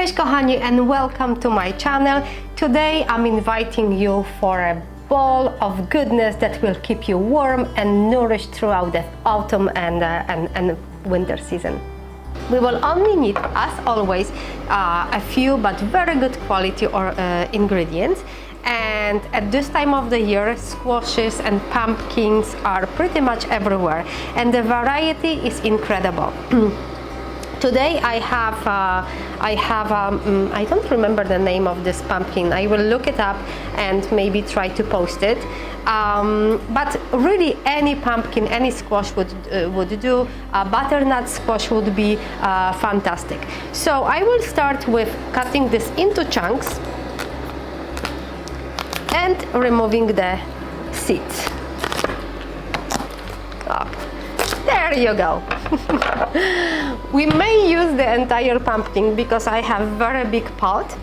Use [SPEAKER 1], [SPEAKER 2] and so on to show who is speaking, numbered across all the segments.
[SPEAKER 1] Cześć kochani and welcome to my channel. Today I'm inviting you for a bowl of goodness that will keep you warm and nourished throughout the autumn and winter season. We will only need, as always, a few but very good quality ingredients. And at this time of the year, squashes and pumpkins are pretty much everywhere, and the variety is incredible. Today I don't remember the name of this pumpkin. I will look it up and maybe try to post it. But really, any pumpkin, any squash would do. Butternut squash would be fantastic. So I will start with cutting this into chunks and removing the seeds. Oh, there you go. We may use the entire pumpkin because I have very big pot.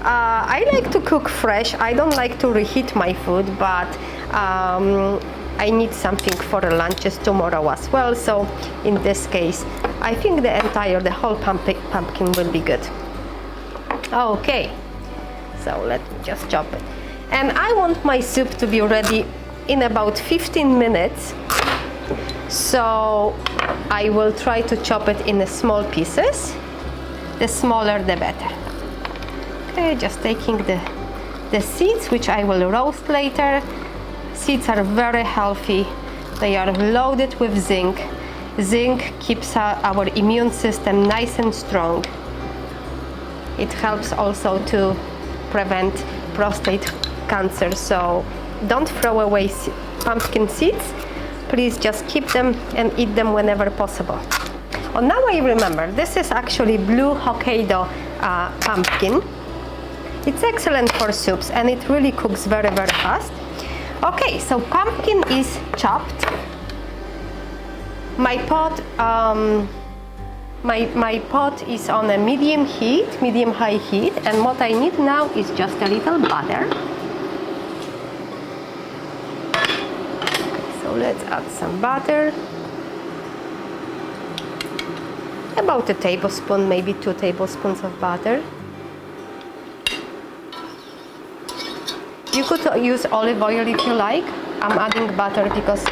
[SPEAKER 1] I like to cook fresh. I don't like to reheat my food, but I need something for lunches tomorrow as well. So in this case, I think the whole pumpkin will be good. Okay, so let me just chop it. And I want my soup to be ready in about 15 minutes. So I will try to chop it in small pieces. The smaller the better. Okay, just taking the seeds, which I will roast later. Seeds are very healthy. They are loaded with zinc. Zinc keeps our immune system nice and strong. It helps also to prevent prostate cancer, so don't throw away pumpkin seeds. Please just keep them and eat them whenever possible. Oh, now I remember, this is actually blue Hokkaido pumpkin. It's excellent for soups and it really cooks very, very fast. Okay, so pumpkin is chopped. My pot, my pot is on a medium-high heat, and what I need now is just a little butter. Let's add some butter, about a tablespoon, maybe 2 tablespoons of butter. You could use olive oil if you like. I'm adding butter because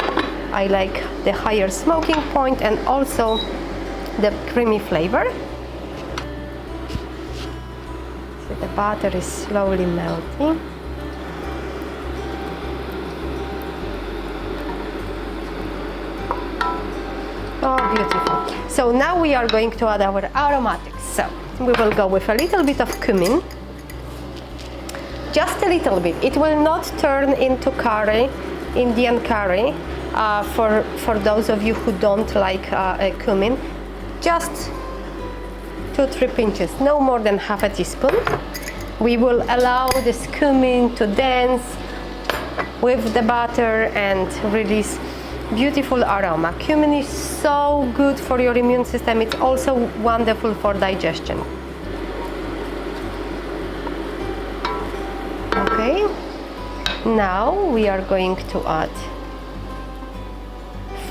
[SPEAKER 1] I like the higher smoking point and also the creamy flavor. So the butter is slowly melting. Oh, beautiful. So now we are going to add our aromatics. So we will go with a little bit of cumin. Just a little bit. It will not turn into curry, Indian curry, for those of you who don't like cumin. Just 2-3 pinches, no more than half a teaspoon. We will allow this cumin to dance with the butter and release beautiful aroma. Cumin is so good for your immune system. It's also wonderful for digestion. Okay, now we are going to add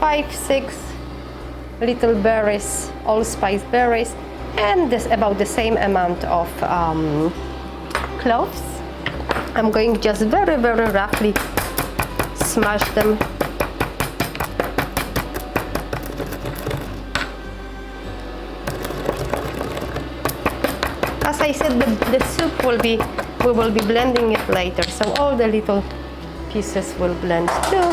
[SPEAKER 1] 5-6 little berries, allspice berries, and this about the same amount of cloves. I'm going just very, very roughly smash them. As I said, the soup we will be blending it later, so all the little pieces will blend too.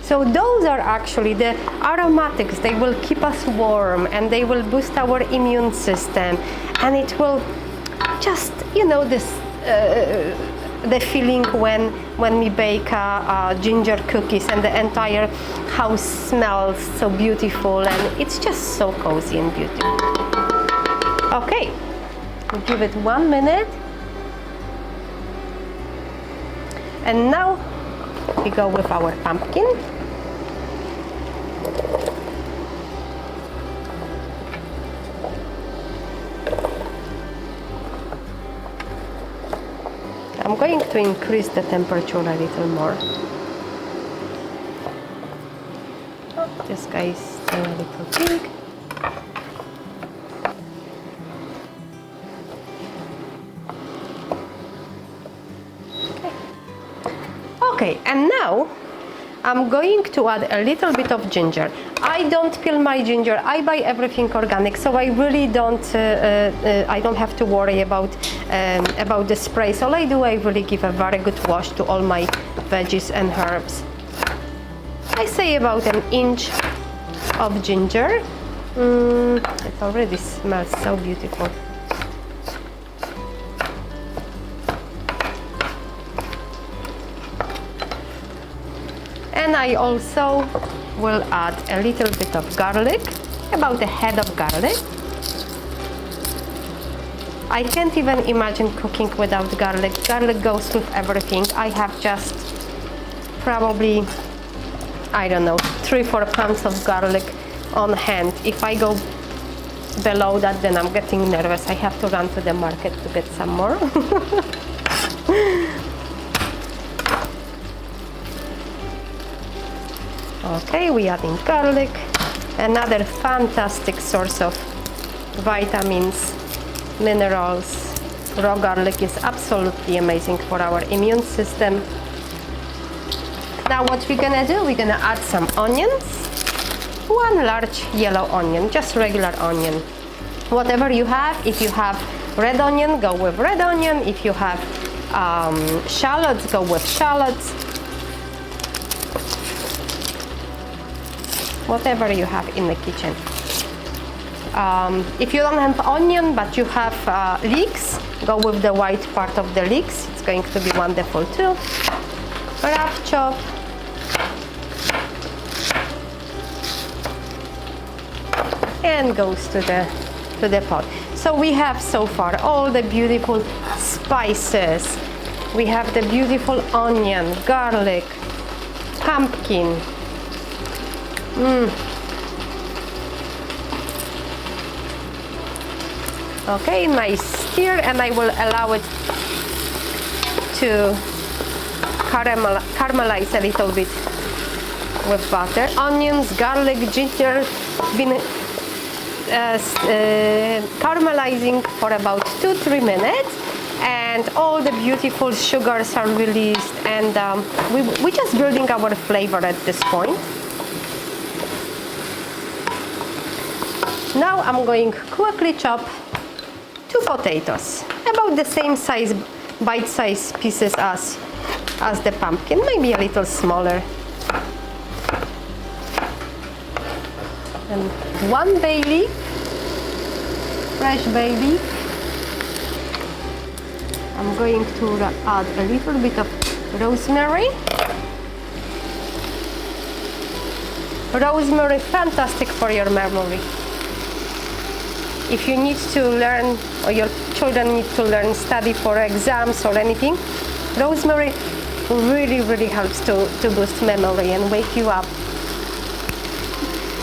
[SPEAKER 1] So those are actually the aromatics. They will keep us warm and they will boost our immune system, and it will just, this the feeling when we bake ginger cookies and the entire house smells so beautiful, and it's just so cozy and beautiful. Okay, we'll give it 1 minute, and now we go with our pumpkin. I'm going to increase the temperature a little more. Oh, this guy is still a little big. Okay, and now I'm going to add a little bit of ginger. I don't peel my ginger. I buy everything organic, so I really don't. I don't have to worry about the sprays. All I do, I really give a very good wash to all my veggies and herbs. I say about an inch of ginger. It already smells so beautiful. And I also will add a little bit of garlic, about a head of garlic. I can't even imagine cooking without garlic. Garlic goes with everything. I have just probably, I don't know, 3-4 pounds of garlic on hand. If I go below that, then I'm getting nervous. I have to run to the market to get some more. Okay, we adding garlic, another fantastic source of vitamins, minerals. Raw garlic is absolutely amazing for our immune system. Now what we're gonna do, we're gonna add some onions. 1 large yellow onion, just regular onion. Whatever you have, if you have red onion, go with red onion. If you have shallots, go with shallots. Whatever you have in the kitchen. If you don't have onion but you have leeks, go with the white part of the leeks. It's going to be wonderful too. Rough chop. And goes to the pot. So we have so far all the beautiful spices. We have the beautiful onion, garlic, pumpkin. Okay, nice stir, and I will allow it to caramelize a little bit with butter. Onions, garlic, ginger been caramelizing for about 2-3 minutes, and all the beautiful sugars are released, and we're just building our flavor at this point. Now I'm going to quickly chop 2 potatoes, about the same size, bite-sized pieces as the pumpkin, maybe a little smaller. And 1 bay leaf, fresh bay leaf. I'm going to add a little bit of rosemary. Rosemary, fantastic for your memory. If you need to learn, or your children need to learn, study for exams or anything, rosemary really helps to boost memory and wake you up.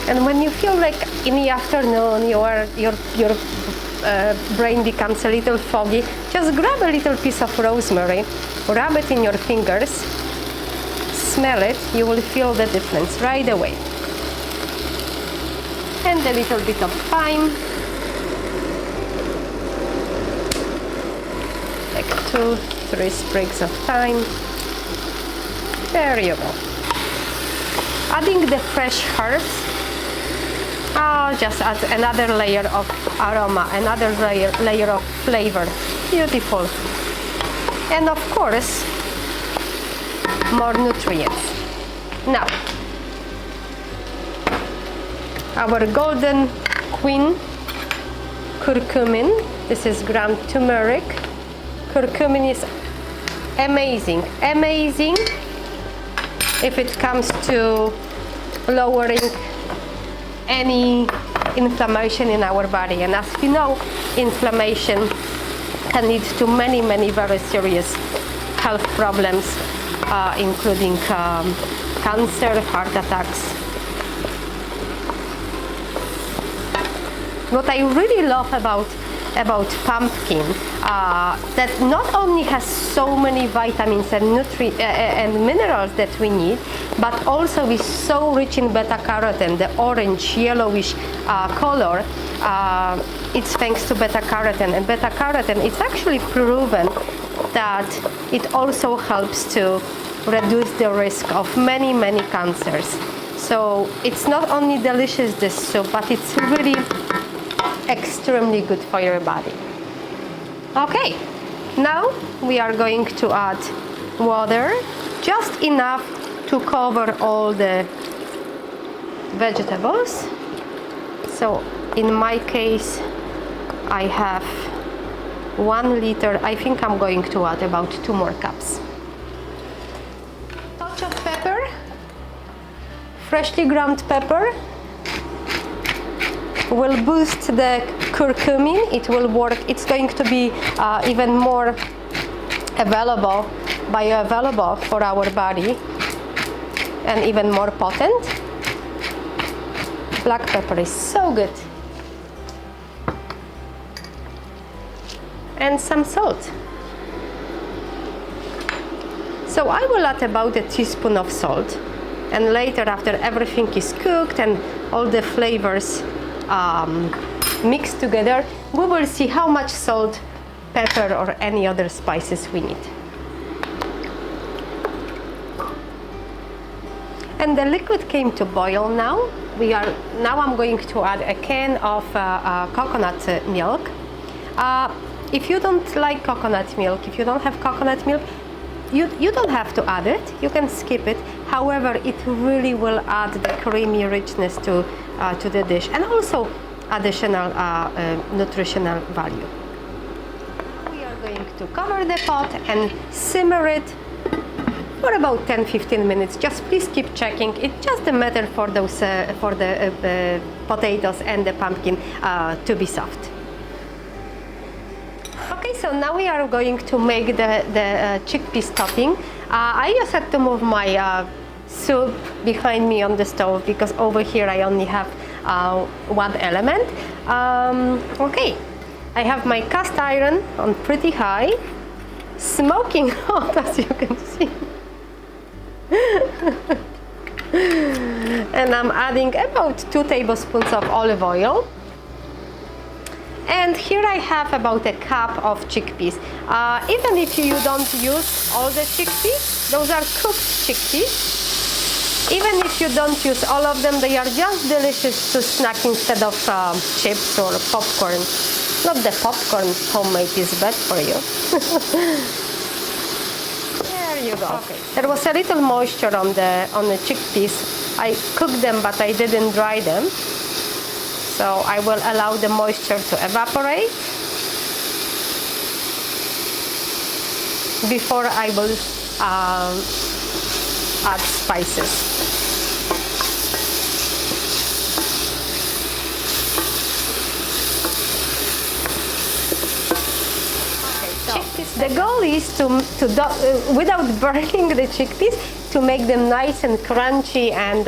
[SPEAKER 1] And when you feel like in the afternoon your brain becomes a little foggy, just grab a little piece of rosemary, rub it in your fingers, smell it, you will feel the difference right away. And a little bit of thyme. Like 2-3 sprigs of thyme. There you go. Adding the fresh herbs, I'll just add another layer of aroma, another layer of flavor. Beautiful. And of course, more nutrients. Now, our golden queen curcumin. This is ground turmeric. Curcumin is amazing if it comes to lowering any inflammation in our body. And as you know, inflammation can lead to many very serious health problems, including cancer, heart attacks. What I really love about about pumpkin that not only has so many vitamins and minerals that we need, but also is so rich in beta-carotene, the orange, yellowish color. It's thanks to beta-carotene, and beta-carotene, it's actually proven that it also helps to reduce the risk of many cancers. So it's not only delicious, this soup, but it's really extremely good for your body. Okay, now we are going to add water, just enough to cover all the vegetables. So in my case, I have 1 liter. I think I'm going to add about 2 more cups. Touch of pepper, freshly ground pepper will boost the curcumin. It will work. It's going to be even more bioavailable for our body, and even more potent. Black pepper is so good. And some salt. So I will add about a teaspoon of salt, and later, after everything is cooked and all the flavors mixed together, we will see how much salt, pepper, or any other spices we need. And the liquid came to boil now. Now I'm going to add a can of coconut milk. If you don't like coconut milk, if you don't have coconut milk, you don't have to add it. You can skip it. However, it really will add the creamy richness to the dish, and also additional nutritional value. We are going to cover the pot and simmer it for about 10-15 minutes. Just please keep checking. It's just a matter for those for the potatoes and the pumpkin to be soft. Okay, so now we are going to make the chickpeas topping. I just had to move my soup behind me on the stove because over here I only have one element. Okay, I have my cast iron on pretty high, smoking hot, as you can see. And I'm adding about 2 tablespoons of olive oil. And here I have about a cup of chickpeas. Even if you don't use all the chickpeas, those are cooked chickpeas. Even if you don't use all of them, they are just delicious to snack instead of chips or popcorn. Not the popcorn homemade is bad for you. There you go. Okay. There was a little moisture on the chickpeas. I cooked them, but I didn't dry them. So I will allow the moisture to evaporate before I will add spices. The goal is without burning the chickpeas, to make them nice and crunchy and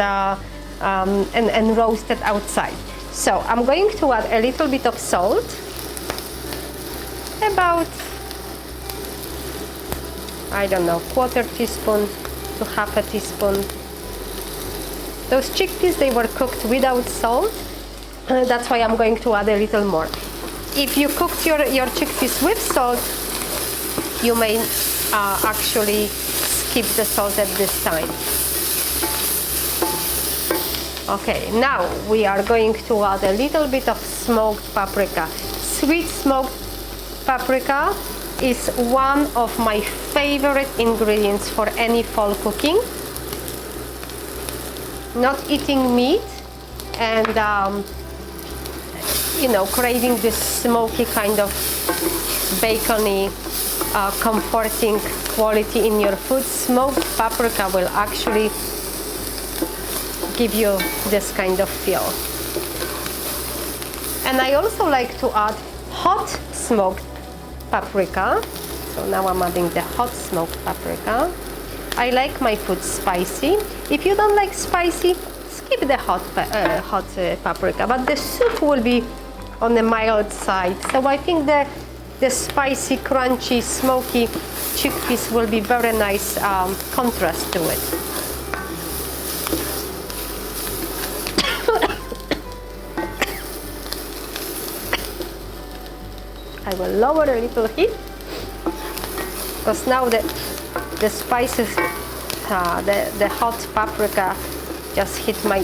[SPEAKER 1] roasted outside. So I'm going to add a little bit of salt, about, I don't know, 1/4 teaspoon to 1/2 teaspoon. Those chickpeas, they were cooked without salt. That's why I'm going to add a little more. If you cooked your chickpeas with salt, you may actually skip the salt at this time. Okay, now we are going to add a little bit of smoked paprika. Sweet smoked paprika is one of my favorite ingredients for any fall cooking. Not eating meat and craving this smoky kind of bacony, comforting quality in your food, smoked paprika will actually give you this kind of feel. And I also like to add hot smoked paprika. So now I'm adding the hot smoked paprika. I like my food spicy. If you don't like spicy, skip the hot paprika, but the soup will be on the mild side. So I think the spicy, crunchy, smoky chickpeas will be very nice contrast to it. I will lower a little heat because now the spices, the hot paprika just hit my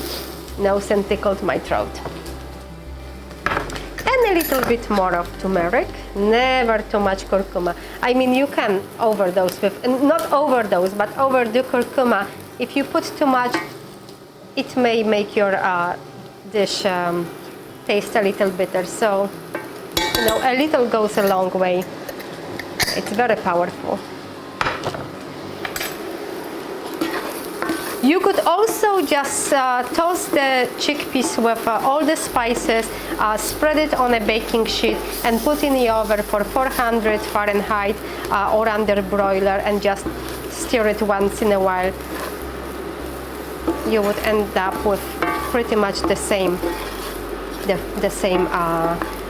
[SPEAKER 1] nose and tickled my throat. And a little bit more of turmeric, never too much curcuma. I mean, you can overdose with, not overdose, but overdo curcuma. If you put too much, it may make your dish taste a little bitter. So, you know, a little goes a long way. It's very powerful. You could also just toast the chickpeas with all the spices, spread it on a baking sheet and put in the oven for 400 Fahrenheit or under broiler and just stir it once in a while. You would end up with pretty much the same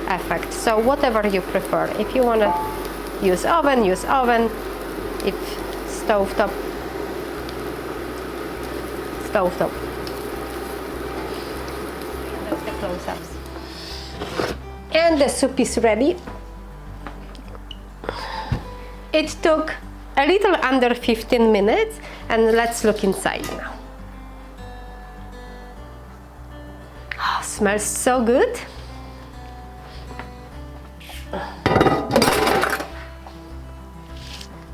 [SPEAKER 1] effect. So whatever you prefer. If you want to use oven, use oven. If stovetop. That's the close-ups. And the soup is ready. It took a little under 15 minutes, and let's look inside now. Oh, smells so good.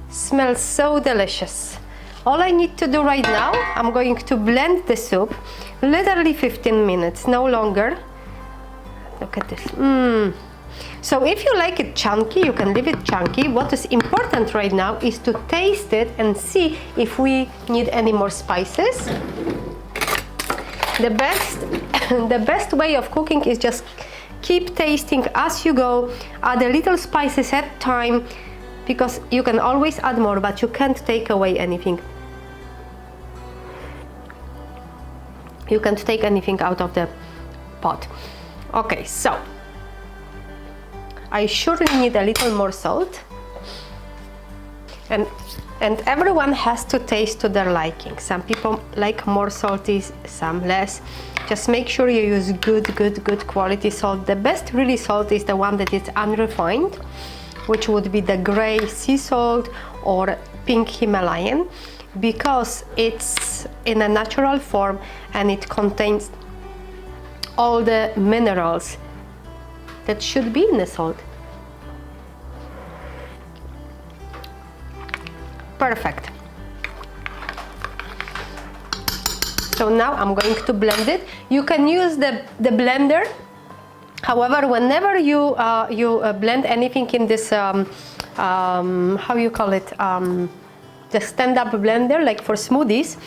[SPEAKER 1] Smells so delicious. All I need to do right now, I'm going to blend the soup, literally 15 minutes, no longer. Look at this. So if you like it chunky, you can leave it chunky. What is important right now is to taste it and see if we need any more spices. The best way of cooking is just keep tasting as you go, add a little spices at a time, because you can always add more, but you can't take away anything. You can't take anything out of the pot. Okay, so I surely need a little more salt, and everyone has to taste to their liking. Some people like more salty, some less. Just make sure you use good quality salt. The best really salt is the one that is unrefined, which would be the gray sea salt or pink Himalayan, because it's in a natural form and it contains all the minerals that should be in the salt. Perfect. So now I'm going to blend it. You can use the blender. However, whenever you blend anything in this, how you call it, the stand-up blender, like for smoothies,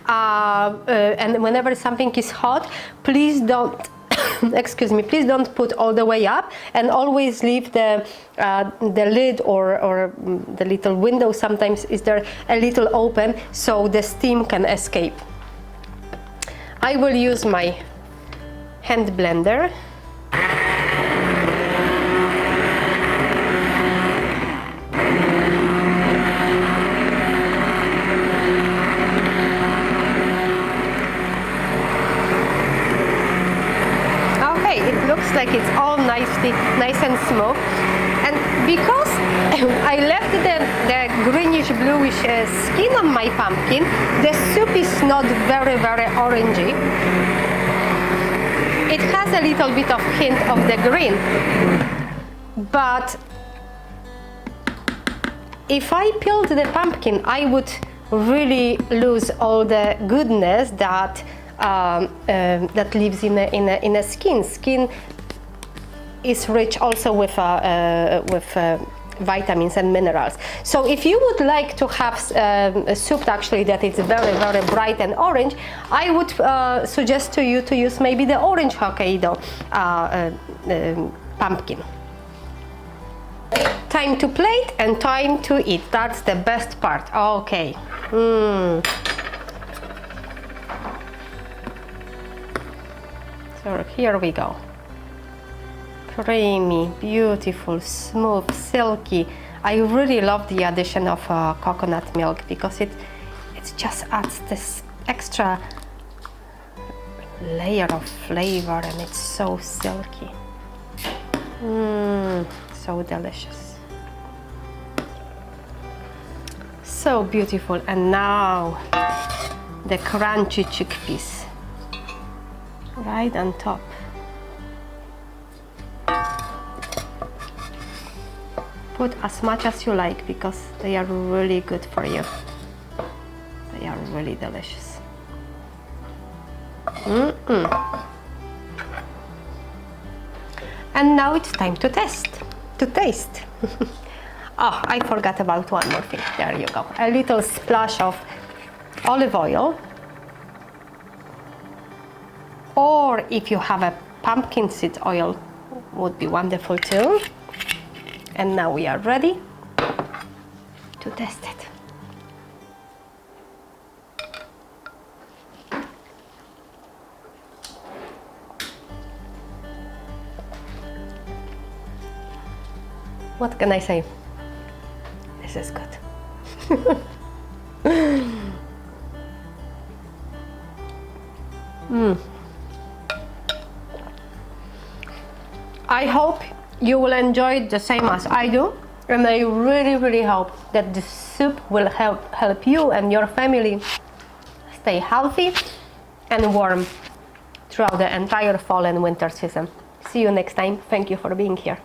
[SPEAKER 1] and whenever something is hot, please don't, excuse me, please don't put all the way up, and always leave the lid or the little window sometimes is there a little open so the steam can escape. I will use my hand blender. Like it's all nice and smooth, and because I left the greenish bluish skin on my pumpkin, the soup is not very orangey. It has a little bit of hint of the green, but if I peeled the pumpkin, I would really lose all the goodness that that lives in a skin. Skin is rich also with vitamins and minerals. So if you would like to have a soup actually that is very bright and orange, I would suggest to you to use maybe the orange Hokkaido pumpkin. Time to plate and time to eat. That's the best part. Okay. So here we go. creamy, beautiful, smooth, silky. I really love the addition of coconut milk because it just adds this extra layer of flavor, and it's so silky. So delicious. So beautiful. And now the crunchy chickpeas right on top. Put as much as you like because they are really good for you. They are really delicious. And now it's time to taste. Oh, I forgot about one more thing. There you go. A little splash of olive oil. Or if you have a pumpkin seed oil, would be wonderful too. And now we are ready to test it. What can I say? This is good. I hope you will enjoy it the same as I do, and I really hope that this soup will help you and your family stay healthy and warm throughout the entire fall and winter season. See you next time. Thank you for being here.